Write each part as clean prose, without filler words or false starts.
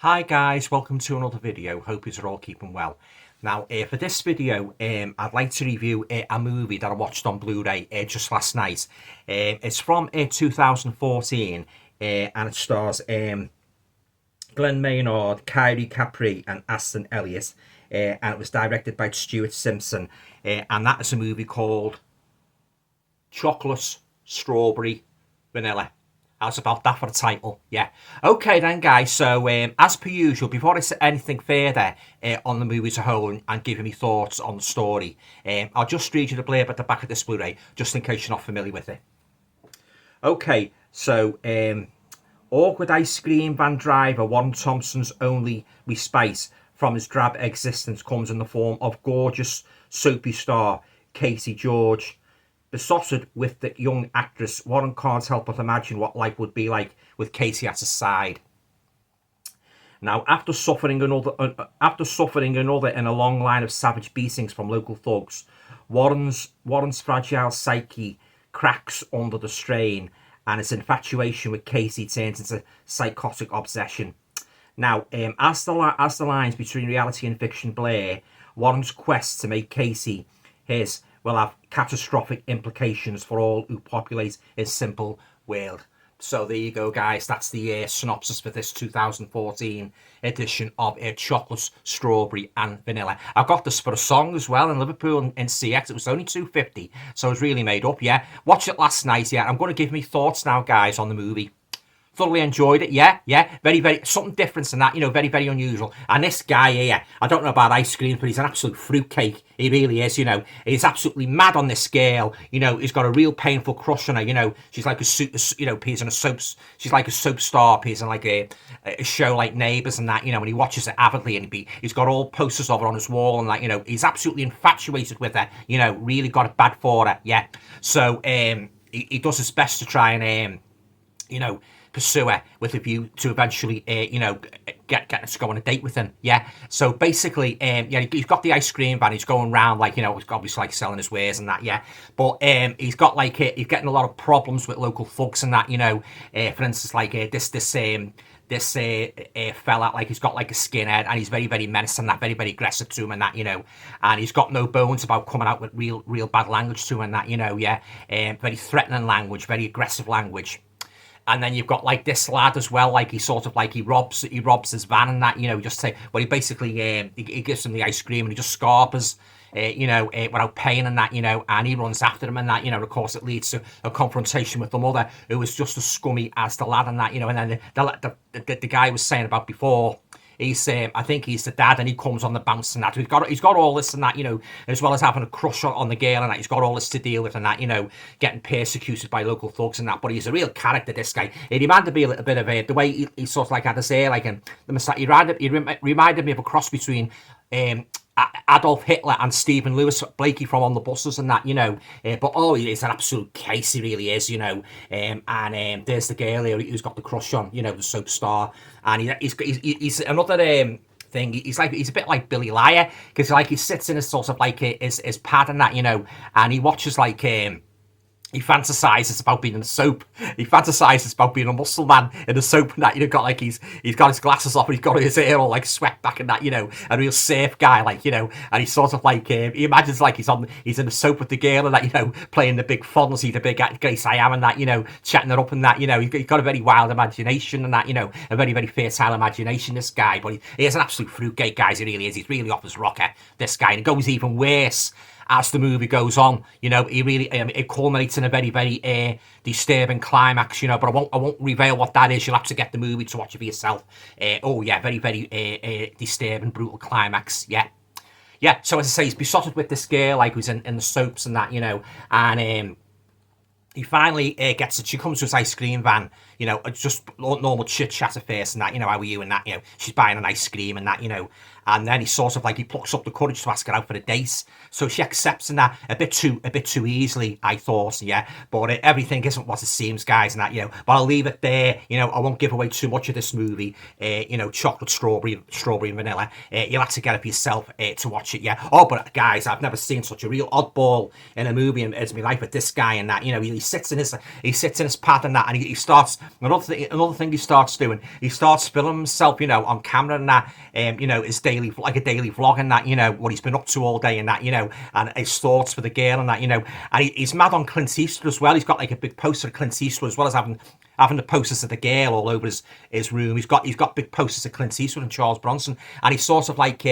Hi guys, welcome to another video. Hope you're all keeping well. Now, for this video, I'd like to review a movie that I watched on Blu-ray just last night. It's from 2014 and it stars Glenn Maynard, Kyrie Capri and Aston Elliott. And it was directed by Stuart Simpson. And that is a movie called Chocolate, Strawberry, Vanilla. How's about that for the title? Yeah. Okay then, guys. So, as per usual, before I say anything further on the movie as a whole and give you my thoughts on the story, I'll just read you the blurb at the back of this Blu-ray, just in case you're not familiar with it. Okay, so, awkward ice cream van driver Warren Thompson's only respite from his drab existence comes in the form of gorgeous soapy star Katie George. Besotted with the young actress, Warren can't help but imagine what life would be like with Katie at his side. Now, after suffering another in a long line of savage beatings from local thugs, Warren's fragile psyche cracks under the strain, and his infatuation with Katie turns into psychotic obsession. Now, as the lines between reality and fiction blur, Warren's quest to make Katie his will have catastrophic implications for all who populate his simple world. So there you go, guys. That's the synopsis for this 2014 edition of Chocolate, Strawberry and Vanilla. I got this for a song as well in Liverpool in CX. It was only $2.50, so it was really made up, yeah. Watched it last night, yeah. I'm going to give me thoughts now, guys, on the movie. Thoroughly enjoyed it, yeah. Very, something different than that, very, very unusual. And this guy here, I don't know about ice cream, but he's an absolute fruitcake. He really is, He's absolutely mad on this girl. He's got a real painful crush on her, She's like appears in a soaps. She's like a soap star, appears in like a show like Neighbours and that, and he watches it avidly and he's got all posters of her on his wall and that, he's absolutely infatuated with her, really got it bad for her, yeah. So, he does his best to try and, pursue her with a view to eventually, get us to go on a date with him. Yeah. So basically, he's got the ice cream van. He's going around he's obviously like selling his wares and that. Yeah. But he's got he's getting a lot of problems with local thugs and that. For instance, this fella, he's got a skinhead and he's very, very menacing, that very, very aggressive to him and that, and he's got no bones about coming out with real bad language to him and that, very threatening language, very aggressive language. And then you've got this lad as well, he sort of he robs his van and that, he basically he gives him the ice cream and he just scarpers, without paying and that, and he runs after him and that, of course it leads to a confrontation with the mother who is just as scummy as the lad and that, and then the guy was saying about before. He's, I think he's the dad, and he comes on the bounce and that. He's got all this and that, as well as having a crush on the girl and that. He's got all this to deal with and that, getting persecuted by local thugs and that. But he's a real character, this guy. He reminded me a little bit of the way he sort of had his hair, the Messiah. He reminded me of a cross between Adolf Hitler and Stephen Lewis Blakey from On the Buses and that, but he's an absolute case, he really is, and there's the girl here who's got the crush on, the soap star, and he's another thing. He's a bit like Billy Liar, because he sits in his sort of his pad and that, and he watches he fantasises about being in a soap. He fantasises about being a muscle man in a soap and that, he's got his glasses off and he's got his hair all swept back and that, a real safe guy, and he's sort of he imagines he's in a soap with the girl and that, playing the big Fonzie, the big Grace I Am and that, chatting it up and that, he's got a very wild imagination and that, a very, very fertile imagination, this guy, but he is an absolute fruitcake, guys, he really is. He's really off his rocker, this guy, and it goes even worse as the movie goes on. He really it culminates in a very, very disturbing climax, but I won't reveal what that is. You'll have to get the movie to watch it for yourself. Very, very disturbing, brutal climax. Yeah. So as I say, he's besotted with this girl, who's in the soaps and that, and he finally gets it. She comes to his ice cream van, just normal chit chat at first and that, how are you and that, she's buying an ice cream and that, and then he sort of he plucks up the courage to ask her out for a date. So she accepts and that a bit too easily, I thought, yeah. But everything isn't what it seems, guys, and that, but I'll leave it there. I won't give away too much of this movie. Chocolate, strawberry and vanilla. You'll have to get it for yourself to watch it, yeah. Oh, but guys, I've never seen such a real oddball in a movie as my life with this guy and that. He sits in his pad and that, and he starts Another thing he starts doing, he starts filming himself, you know, on camera and that, you know, his daily, like a daily vlog and that, you know, what he's been up to all day and that, you know, and his thoughts for the girl and that, you know, and he's mad on Clint Eastwood as well. He's got like a big poster of Clint Eastwood as well as having the posters of the girl all over his room. He's got big posters of Clint Eastwood and Charles Bronson, and he's sort of like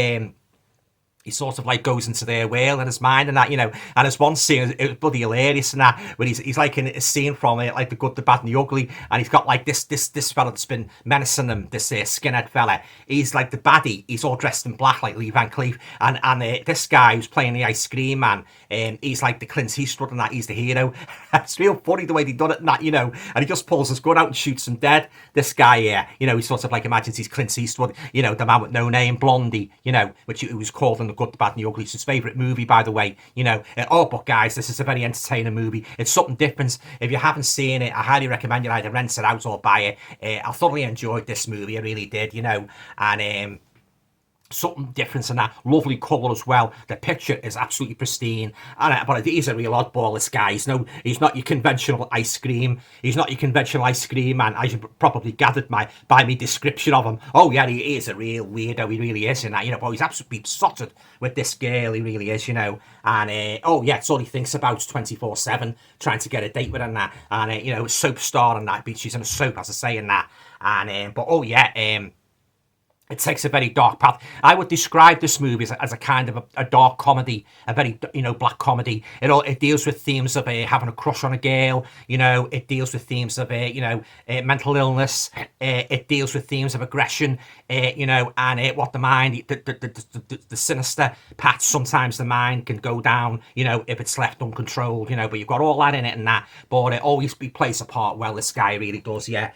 he sort of like goes into their world in his mind and that, you know. And there's one scene, it was bloody hilarious and that, where he's like in a scene from it, like The Good, the Bad, and the Ugly, and he's got like this fella that's been menacing him, this skinhead fella. He's like the baddie. He's all dressed in black like Lee Van Cleef, and this guy who's playing the ice cream man, he's like the Clint Eastwood and that. He's the hero. It's real funny the way they done it and that, you know. And he just pulls his gun out and shoots him dead. This guy here, you know, he sort of like imagines he's Clint Eastwood, you know, the man with no name, Blondie, you know, which he was called in The Good, the Bad, and the Ugly. It's his favourite movie, by the way, you know. But guys, this is a very entertaining movie. It's something different. If you haven't seen it, I highly recommend you either rent it out or buy it. I thoroughly enjoyed this movie, I really did, you know. And something different and that. Lovely colour as well. The picture is absolutely pristine. But he's a real oddball, this guy. He's not your conventional ice cream. He's not your conventional ice cream man, as you probably gathered by my description of him. Oh yeah, he is a real weirdo. He really is, and that, you know. But he's absolutely besotted with this girl. He really is, you know. And oh yeah, it's all he thinks about 24/7, trying to get a date with her and that. And you know, soap star and that. She's in a soap, as I say, and that. And but oh yeah, it takes a very dark path. I would describe this movie as a kind of a dark comedy, a very, you know, black comedy. It deals with themes of having a crush on a girl, you know. It deals with themes of you know, mental illness. It deals with themes of aggression, you know, and what the mind, the sinister path. Sometimes the mind can go down, you know, if it's left uncontrolled, you know. But you've got all that in it and that. But it always plays a part well. This guy really does, yeah.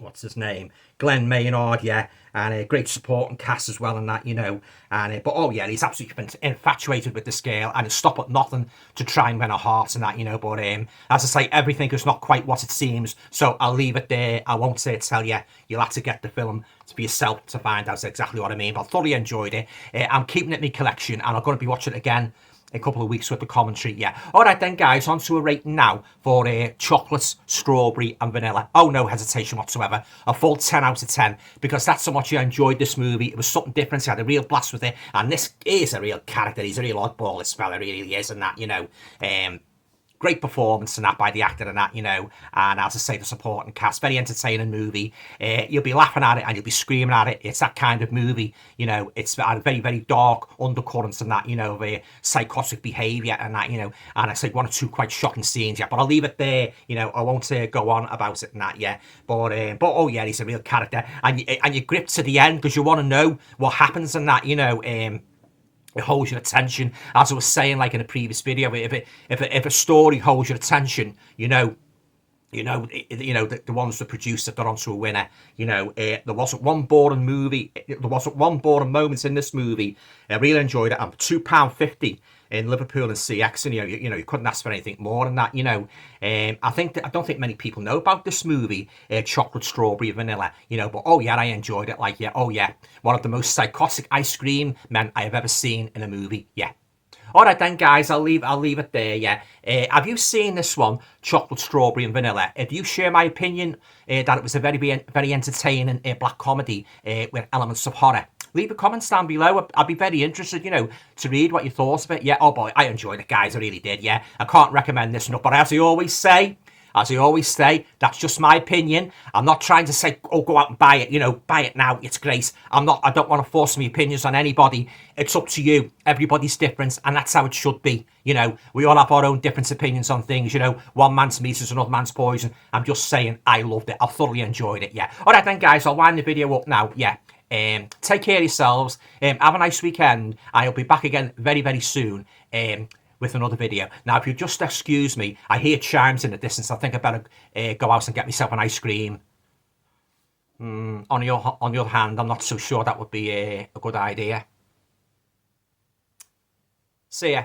What's his name? Glenn Maynard, yeah, and a great supporting cast as well, and that, you know. And but oh yeah, he's absolutely been infatuated with this girl, and he'll stop at nothing to try and win her heart and that, you know. But as I say, everything is not quite what it seems, so I'll leave it there. I won't tell you. You'll have to get the film for yourself to find out exactly what I mean. But I thoroughly enjoyed it. I'm keeping it in my collection, and I'm going to be watching it again a couple of weeks with the commentary, yeah. Alright then, guys, on to a rating now for chocolate, strawberry and vanilla. Oh, no hesitation whatsoever. A full 10 out of 10, because that's how much I enjoyed this movie. It was something different. I had a real blast with it, and this is a real character. He's a real oddball, this fella really is, and that, you know. Great performance and that by the actor and that, you know. And as I say, the supporting cast, very entertaining movie. You'll be laughing at it and you'll be screaming at it. It's that kind of movie, you know. It's very, very dark undercurrents and that, you know, of psychotic behaviour and that, you know. And I say one or two quite shocking scenes, yeah. But I'll leave it there, you know. I won't go on about it and that, yeah. But oh yeah, he's a real character, and you're gripped to the end because you want to know what happens and that, you know. It holds your attention, as I was saying, like in a previous video. If a story holds your attention, you know, the ones that produced it got onto a winner. You know, there wasn't one boring movie. There wasn't one boring moment in this movie. I really enjoyed it. And for £2.50 in Liverpool and CX, and you couldn't ask for anything more than that. You know, I don't think many people know about this movie, Chocolate, Strawberry, Vanilla. You know, but oh yeah, I enjoyed it. Like, yeah, oh yeah, one of the most psychotic ice cream men I have ever seen in a movie. Yeah. All right then, guys, I'll leave it there, yeah. Have you seen this one, Chocolate, Strawberry and Vanilla? Do you share my opinion that it was a very, very entertaining black comedy with elements of horror? Leave a comment down below. I'd be very interested, you know, to read what you thought of it. Yeah, oh boy, I enjoyed it, guys, I really did, yeah. I can't recommend this enough, but as I always say, that's just my opinion. I'm not trying to say, oh, go out and buy it, you know, buy it now, it's great. I don't want to force my opinions on anybody. It's up to you. Everybody's different, and that's how it should be. You know, we all have our own different opinions on things, you know. One man's meat is another man's poison. I'm just saying, I loved it. I thoroughly enjoyed it, yeah. All right then, guys, I'll wind the video up now, yeah. Take care of yourselves. Have a nice weekend. I'll be back again very, very soon. With another video. Now, if you just excuse me, I hear chimes in the distance. I think I better go out and get myself an ice cream. On the other hand, I'm not so sure that would be a good idea. See ya.